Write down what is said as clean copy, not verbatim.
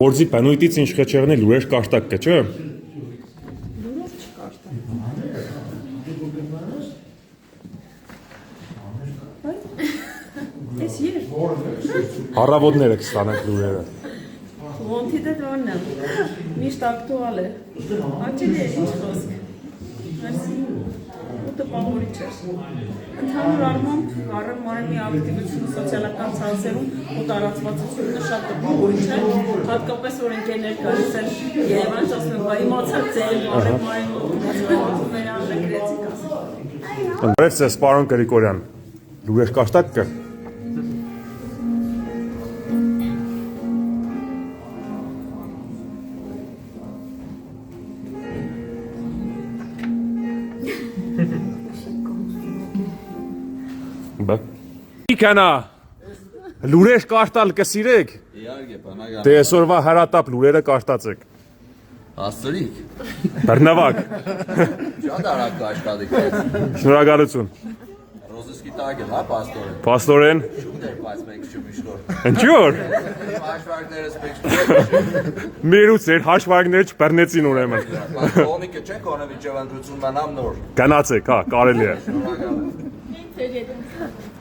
Գործի բանույթից ինչ խեչեղնի լուրեր կարտակ կը, չէ՞։ Լուրով չկարտակ։ Այս երբ։ Առավոտները կստանանք լուրերը։ Ոնթի դե դոննա։ Միշտ ակտուալ է։ Աչելի է ինչ խոսք։ Ուտը պահորիչ է։ Ընդհանուր առմամբ առմարմի ակտիվությունը սոցիալական ցանցերում ու տարածվածությունը շատ տպավորիչ է, հատկապես որ ընկերներ գալիս են Երևան, ասում են, բայ իմացա ձեր առմարմի մեր անդրեցիկ ասում։ Բարև ձեզ, պարոն Գրիգորյան, լուրեր կարտակ կը։ Իքանա, լուրեր կարտալ կսիրեք։ Իհարկե, բանական։ Դե այսօրվա հարատապ լուրերը կարտացեք։ Հասցրիք։ Բռնավակ։ Շատ արագ կաշխատիք։ Շնորհակալություն։ Ռոզիսկի տակ է, հա, պաստորեն։ Պաստորեն։ Շուտ էր, բայց մեկ չմիշտոր։ Ինչու՞ր։ Հաշվարկներս մեկ Մերուց էր հաշվարկները չբռնեցին ուրեմն։ Կողմիկը չեք Օնովիչ Եվանդրություն մանամ նոր։ Գնացեք, հա, կարելի է։ Շնորհակալ եմ։